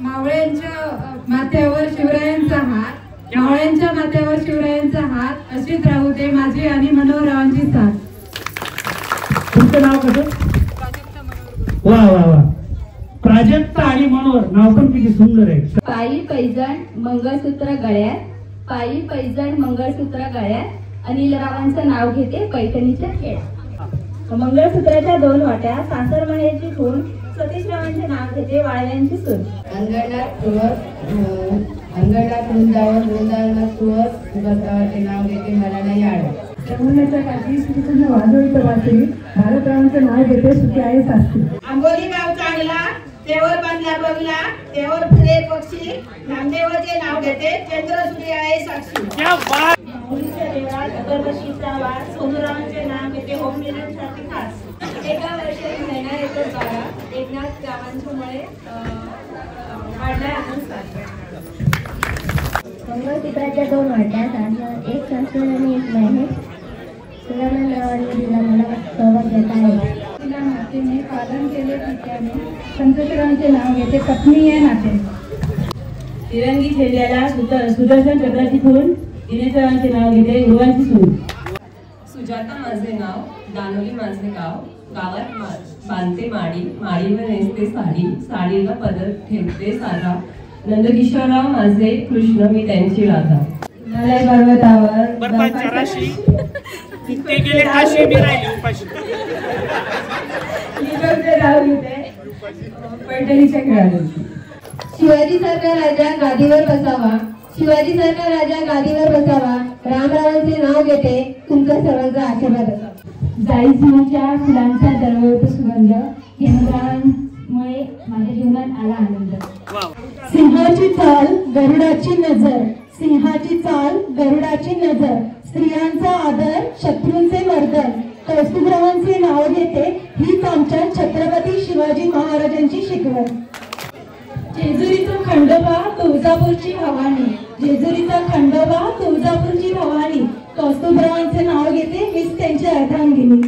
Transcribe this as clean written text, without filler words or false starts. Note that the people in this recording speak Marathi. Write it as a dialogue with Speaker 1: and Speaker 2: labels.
Speaker 1: मावळ्यांच्या माथ्यावर शिवरायांचा हात, मावळ्यांच्या माथ्यावर शिवरायांचा हात, अशीच राहू दे माझी आणि मनोहररावांची साथ.
Speaker 2: तुमचं नाव कसं? वा वा वा, प्राजक्ता आणि मनोहर नाव पण किती सुंदर आहे.
Speaker 3: पायी पैजण मंगळसूत्र गळ्यात, पायी पैजण मंगळसूत्र गळ्यात, अनिलरावांचं नाव घेते पैठणीच्या खेळात. मंगळसूत्राच्या 2 वाट्या, सासरमण्याची खून, सतीशरावांचे नाव घेते वाळव्यांची सून.
Speaker 4: अंगणात वृंदावन, वृंदावनात तुळस, बसवाचे नाव घेते मला नाही आड.
Speaker 1: यमुनेच्या काठी श्रीकृष्ण वाजवित वाटे, भारतरावांचं नाव घेते सुखी आहे सासरी.
Speaker 5: आंबोली गाव चांगला, तेवर बांधला बंगला, तेवर फुले पक्षी, नामदेवाचे नाव घेते चंद्र सूर्य आहे साक्षी.
Speaker 3: मुलीच्या देवळात अगरबत्तीचा वास, सोनूरावांचे नाव घेते होम मिलनसाठी खास. एका वर्षात महिना येतो 12, एकनाथ गावांच्यामुळे वाढलाय आनंद साजरा. मंगळसूत्राच्या 2 वाट्या, एक संस्कृत आणि एक महेश, सुराना नावाने दिला मला सोबत देता आहे.
Speaker 1: तिला मातेने पालन केले पित्याने, संतशिरावांचे नाव घेते पत्नी आहे नाते.
Speaker 4: तिरंगी खेळल्याला सुदर्शन चक्राची खून, दिनेशरावांचे नाव घेते उर्वांची सून.
Speaker 6: सुजाता माझे नाव, दानोली माझे गाव, गावात बांधते माडी, माडीवर नेसते साडी, साडीला पदर ठेवते साधा, नंदकिशोरराव माझे कृष्ण मी त्यांची राधा.
Speaker 1: हिमालय पर्वतावर
Speaker 2: बर्फाच्या राशी, ते गेले काशी मी राहिली उपाशी.
Speaker 1: नाव घेते पैठणीच्या खेळात.
Speaker 3: शिवाजी सारखा राजा गादीवर बसावा, शिवाजी सारखा राजा गादीवर बसावा, रामरावांचे नाव घेते तुमचा सर्वांचा आशीर्वाद असावा.
Speaker 1: जाईजुईच्या फुलांचा दरवळतो सुगंध, हेमरावांमुळे माझ्या जीवनात आला आनंद. सिंहाची चाल गरुडाची नजर, सिंहाची चाल गरुडाची नजर, स्त्रियांचा आदर शत्रूंचे मर्दन, कौस्तुभरावांचे नाव घेते हीच आमच्या छत्रपती शिवाजी महाराजांची शिकवण. जेजुरीचा खंडोबा तुळजापूरची भवानी, जेजुरीचा खंडोबा तुळजापूरची भवानी, कौस्तुभरावांचे नाव घेते मीच त्यांची अर्धांगिनी.